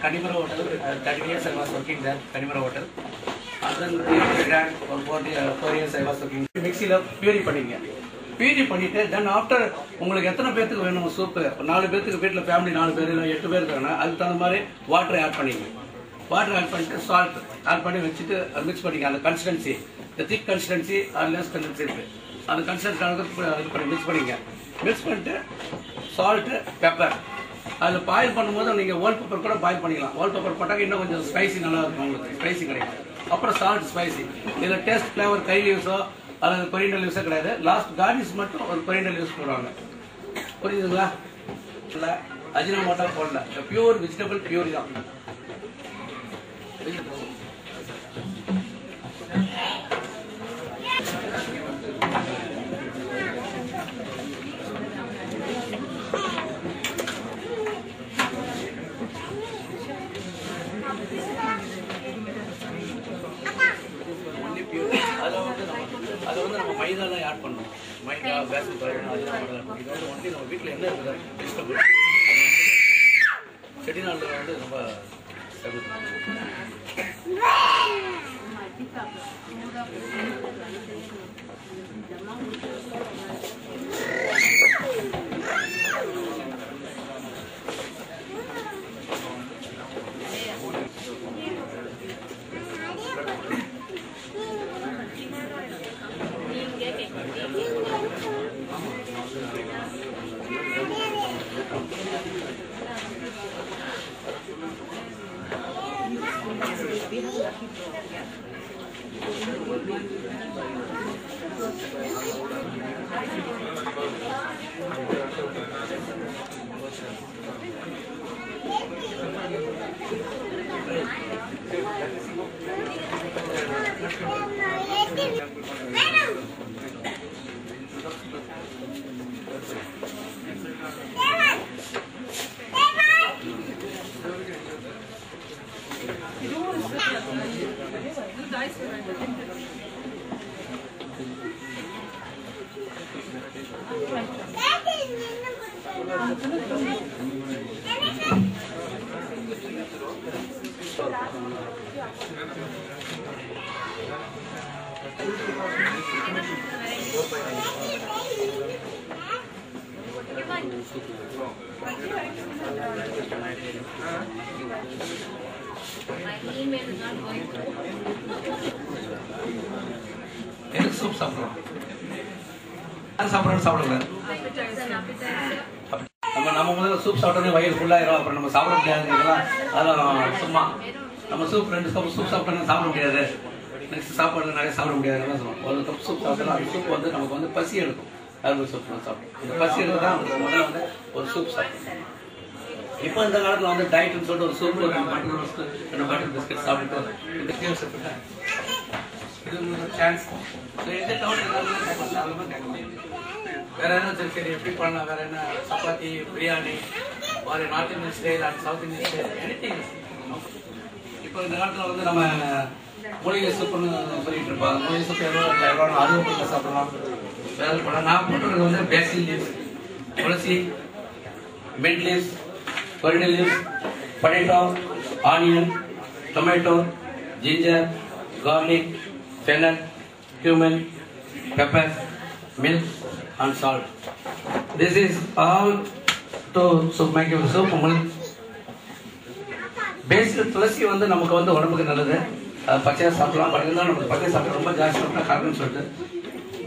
Kanimura Hotel. 30 years I was working there, Kanimura Hotel. And then for 4 years I was working. Mixing up, puree பண்ணிங்க. Puree பண்ணிட்டு then after உங்களுக்கு எத்தனை பேருக்கு வேணும் soup? 4 பேருக்கு வீட்ல ஃபேமிலி 4 பேர் இல்ல 8 பேர் இருக்காங்க. அதுக்கு தகுந்த மாதிரி வாட்டர் ஆட் பண்ணிங்க. வாட்டர் ஆட் பண்ணிட்டு salt ஆட் பண்ணி வச்சிட்டு mix பண்ணிங்க. அந்த consistency, the thick consistency or less consistency. அந்த கன்சிஸ்டன்சி mix பண்ணிங்க. Mix பண்ணிட்டு salt, pepper. அதில் பாயில் பண்ணும்போது நீங்கள் ஓல் பெப்பர் கூட பாயில் பண்ணிக்கலாம். ஓல் பெப்பர் போட்டால் இன்னும் கொஞ்சம் ஸ்பைசி நல்லா இருக்கும், உங்களுக்கு ஸ்பைசி கிடைக்கும். அப்புறம் சால்ட் ஸ்பைசி. இதில் டேஸ்ட் ஃப்ளேவர் கை லீவ்ஸோ அல்லது கொரியண்டர் லீவ்ஸோ கிடையாது. லாஸ்ட் கார்னிஷ் மட்டும் ஒரு கொரியண்டர் லீவ்ஸ் போடுவாங்க. புரியுதுங்களா? இல்லை அஜினோமோட்டோ போடல, பியூர் வெஜிடபிள் பியூரி தான். அதை வந்து நம்ம மைதாலாம் ஆட் பண்ணணும். மைதா, பேசிக் பவுடர், அதெல்லாம் இது வந்து ஒன்லி நம்ம வீட்டில் என்ன இருக்குது வெஜிடபிள் செட்டிநாட்டில் வந்து ரொம்ப எனக்கு சூப் சாப்பிடலாம். சாப்பிடக்கூடாது. நம்ம முதல்ல சூப் சாப்பிட்டோன்னே வயிறு ஃபுல்லாயிரும், அப்புறம் நம்ம சாப்பிட முடியாதுங்களா? அதெல்லாம் சும்மா நம்ம சூப் 2 கப் சூப் சாப்பிட்டோன்னா சாப்பிட முடியாது. நெக்ஸ்ட் சாப்பாடு நிறைய சாப்பிட முடியாதுன்னு சொல்லுவோம். 1 கப் சூப் சாப்பிட்டோம்னா அந்த சூப் வந்து நமக்கு வந்து பசி எடுக்கும். அது சூப் சாப்பிடும். இந்த பசி எடுக்க தான் முதல்ல வந்து ஒரு சூப் சாப்பிடும். இப்போ இந்த காலத்தில் வந்து டயட்னு சொல்லிட்டு ஒரு சூப், 2 பட்டர் பிஸ்கட் சாப்பிட்டு இந்த கேம்ஸ் இது சான்ஸ் எந்த டவுட் வேற என்ன சரி எப்படி பண்ணலாம்? வேற என்ன சப்பாத்தி, பிரியாணி, ஒரு north Indian style and south Indian style anything. இப்போ இந்த காலத்தில் வந்து நம்ம மூலிகை சூப்புன்னு சொல்லிட்டு இருப்பாங்க. மூலிகை சூப் எவ்வளோ 60 சாப்பிடலாம். வேற பண்ணலாம். நான் போட்டுறது வந்து basil leaves, tulsi, mint leaves, coriander leaves, potato, onion, tomato, ginger, garlic, fennel, cumin, pepper, milk and salt. This is all to make a soup. பேசில் துளசி வந்து நமக்கு வந்து உடம்புக்கு நல்லது. பச்சையாக சாப்பிடலாம். பட் நமக்கு பச்சை சாப்பிட ரொம்ப ஜாஸ்தி சாப்பிட்டா காரணம்னு சொல்லிட்டு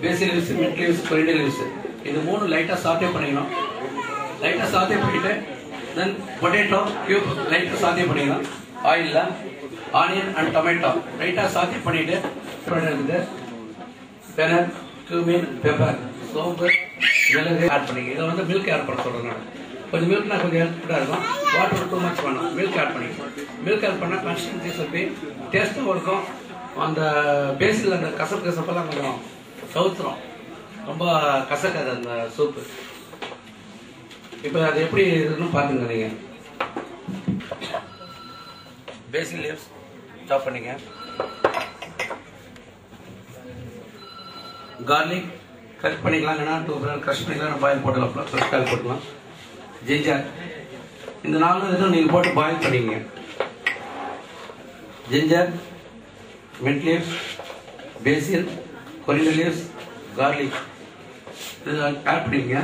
basil leaves, mint leaves, coriander leaves இது 3 லைட்டாக சாத்தே பண்ணிக்கணும். லைட்டாக சாத்தே பண்ணிவிட்டு தென் பொட்டேட்டோ கியூப் லைட்டாக சாத்தே பண்ணிக்கலாம். ஆயிலில் ஆனியன் அண்ட் டொமேட்டோ லைட்டாக சாத்தி பண்ணிவிட்டு இருக்குது பெனர், கியூமின், பெப்பர், சோம்பு, மிளகு ஆட் பண்ணிக்க. இதை வந்து மில்க் ஆட் பண்ண சொல்கிறேன் நான். கொஞ்சம் மில்க்னா கொஞ்சம் ஹெல்ப்ஃபுல்லாக இருக்கும். வாட்டர் டூ மச் வேணும். மில்க் ஆட் பண்ணிக்கலாம். மில்க் ஆட் பண்ணால் கன்சிஸ்டன்சி சொல்லி டேஸ்ட்டும் இருக்கும். அந்த பேசில் அந்த கசப்பெல்லாம் கொஞ்சம் தவிர்த்துரும். ரொம்ப கசக்காது அந்த சூப்பு. இப்போ அது எப்படி இருக்குன்னு பார்த்துங்க. நீங்கள் பேசில் லீவ்ஸ் சாப் பண்ணிங்க. கார்லிக் கட் பண்ணிக்கலாம். இல்லைன்னா 2 கிராம் க்ரஷ் பண்ணிக்கலாம். பாயில் போட்டுக்கலாம். ஃப்ரெஷ் பாயில் போட்டுக்கலாம். ஜிஞ்சர் இந்த 4 இதுவும் நீங்கள் போட்டு பாயில் பண்ணிங்க. ஜிஞ்சர், மின்ட் லீவ்ஸ், பேசில், கொரியாண்டர் லீவ்ஸ், கார்லிக் இது ஆட் பண்ணிங்க.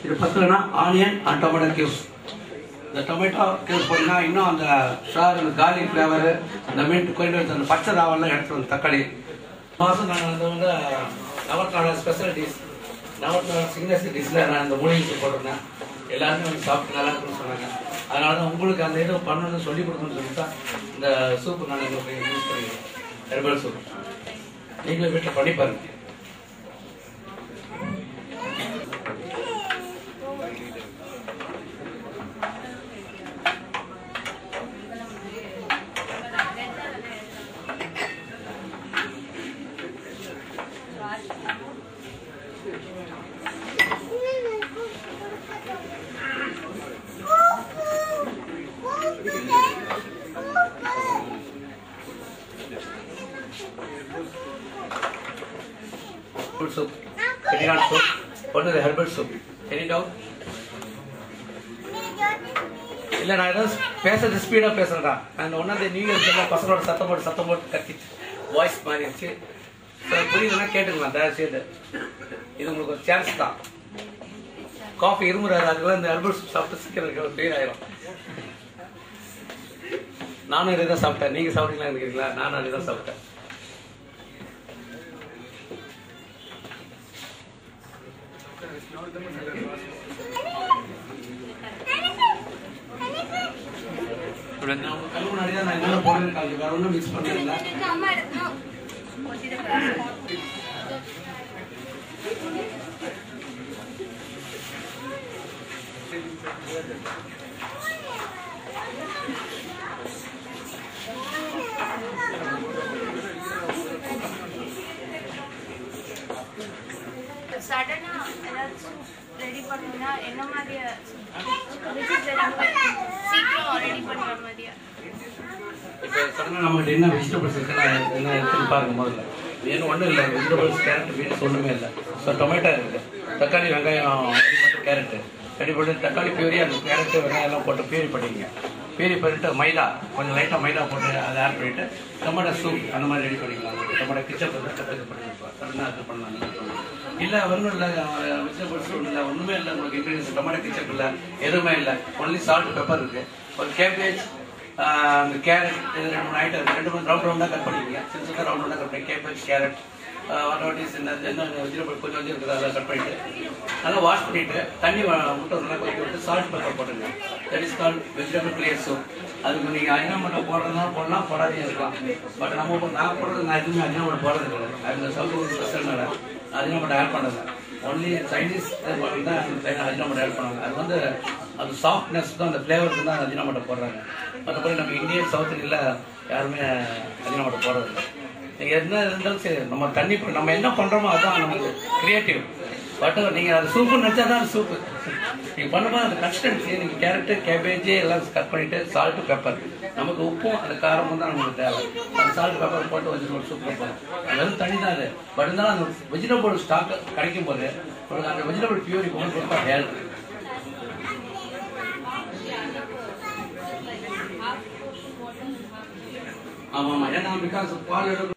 இது பத்தலைன்னா ஆனியன் அண்ட் டொமேட்டோ கியூப்ஸ். இந்த டொமேட்டோ கியூப்ஸ் போட்டிங்கன்னா இன்னும் அந்த ஷார் அந்த கார்லிக் ஃப்ளேவரு, இந்த மின்ட், கொரியாண்டர், அந்த பச்சை தாவெல்லாம் எடுத்துருவோம். தக்காளி மாதம் நாங்கள் வந்து நவரத்னாவோட ஸ்பெஷல் டிஷ், நவரத்னாவோட சிக்னேச்சர் டிஷ்ஷில் நான் இந்த மூலிகை போட்டிருந்தேன். எல்லாருமே வந்து சாப்பிட்டு நல்லா இருக்குன்னு சொன்னாங்க. அதனால தான் உங்களுக்கு அந்த இது பண்ணணும்னு சொல்லி கொடுக்கணும்னு சொல்லி தான் இந்த சூப்பு நான் யூஸ் பண்ணிக்கிறேன். ஹெர்பல் சூப் நீங்களும் வீட்டில் பண்ணி பாருங்க. Soup, chettinad soup, what is the herbal soup? Can you doubt? இல்லை நான் ஏதாவது பேசுறது ஸ்பீடாக பேசுகிறேன்டா. நான் ஒன்றாந்தேதி நியூ இயர்க்கு பசங்களோட சத்தம் போட்டு கத்திச்சு வாய்ஸ் மாறி இருந்துச்சு. புரியுதுன்னா கேட்டுக்கலாம் தயவு செய்து. இது உங்களுக்கு ஒரு சான்ஸ் தான். காஃபி இருமுறாரு, அதுக்கெல்லாம் இந்த ஹெர்பல் சூப் சாப்பிட்டு சீக்கிரம் கிளியர் ஆயிரும். நானும் இதை தான் சாப்பிட்டேன். நீங்கள் சாப்பிட்டீங்களா இருக்கிறீங்களா? நானும் அதை தான் சாப்பிட்டேன். முன்னாடியே நான் என்ன போடுறேன், வேற ஒன்றும் மிக்ஸ் பண்ணல. சடனா ஏதாச்சும் ரெடி பண்ணணும்னா என்ன மாதிரி சீக்கிரம் ரெடி பண்ணுற மாதிரியா? இப்போ சடனாக நம்மகிட்ட என்ன வெஜிடபிள்ஸ் என்ன இருக்குன்னு பாருங்க. முதல்ல வேணும் ஒன்றும் இல்லை. வெஜிடபிள்ஸ், கேரட், பீன்ஸ் ஒன்றுமே இல்லை. ஸோ டொமேட்டோ இருக்குது, தக்காளி, வெங்காயம், கேரட்டு ரெடி பண்ணி தக்காளி பியூரி, அந்த கேரட்டு வெங்காயம் எல்லாம் போட்டு பியூரி பண்ணிக்கங்க. பியூரி பண்ணிட்டு மைதா கொஞ்சம் லைட்டாக மைதா போட்டு அதை ஆட் பண்ணிவிட்டு டொமேட்டோ சூப் அந்த மாதிரி ரெடி பண்ணிக்கலாம். டொமேட்டோ கிச்சப் இது பண்ணிக்கலாம். சடனாக இது பண்ணலாம். இல்லை ஒன்றும் இல்லை, வெஜிடபிள்ஸ் ஒன்றும் இல்லை, ஒன்றுமே இல்லை. உங்களுக்கு இன்க்ரீடியன்ஸ் டொமேட்டோ கிச்சப் இல்லை, எதுவுமே இல்லை. ஒன்லி சால்ட், பெப்பர் இருக்குது. ஒரு கேபேஜ், அந்த கேரட், இது 2-3 ஐட்டம் இருக்குது. 2 ரவுண்டாக கட் பண்ணிக்கங்க. சின்ன ரவுண்டாக கட் பண்ணி கேபேஜ், கேரட், வாட்டர் என்ன வெஜிடபிள் கொஞ்சம் இருக்குது அதை கட் பண்ணிவிட்டு நல்லா வாஷ் பண்ணிவிட்டு தண்ணி முட்டை நல்லா கொதிக்க விட்டு சால்ட் பெப்பர் போட்டுங்க. That is called vegetable clear soup. அதுக்கு நீங்கள் அஜினாமோட்டோ போடுறதுனா போடலாம், போடாதே இருக்கலாம். பட் நான் போடுறது நான் எதுவுமே அஜினாமோட்டோ போடுறது இல்லை. அந்த சவுத் இந்தியன் ஸ்பெஷல்னால அஜினாமோட்டோ ஆட் பண்ணது. ஒன்லி சைனீஸ் தான் அஜினாமோட்டோ ஆட் பண்ணுவாங்க. அது வந்து அது சாஃப்ட்னஸ் தான், அந்த ஃப்ளேவருக்கு தான் அஜினாமோட்டோ போடுறாங்க. மற்றபடி நம்ம இந்தியன் சவுத் இந்தியாவில் யாருமே அஜினாமோட்டோ போடுறதில்லை. நீங்கள் என்ன இருந்தாலும் சரி, நம்ம தண்ணி நம்ம என்ன பண்ணுறோமோ அதுதான் நமக்கு கிரியேட்டிவ். பட் நீங்கள் அது சூப்பு நினச்சா தான் அது சூப்பு. நீங்கள் பண்ணும்போது அந்த கன்சிஸ்டன்சி, நீங்கள் கேரட்டு, கேபேஜ் எல்லாம் கட் பண்ணிவிட்டு சால்ட்டு, பெப்பர், நமக்கு உப்பும் அந்த காரமும் தான் நமக்கு தேவை. அந்த சால்ட் பெப்பர் போட்டு வெஜிடபிள் சூப் வைப்போம். வெறும் தண்ணி தான் அது. பட் இருந்தாலும் அந்த வெஜிடபிள் ஸ்டாக் கிடைக்கும் போது உங்களுக்கு அந்த வெஜிடபிள் பியூரி உங்களுக்கு ரொம்ப ஹெல்ப். ஆமாம், ஏன்னா பிகாஸ் பால்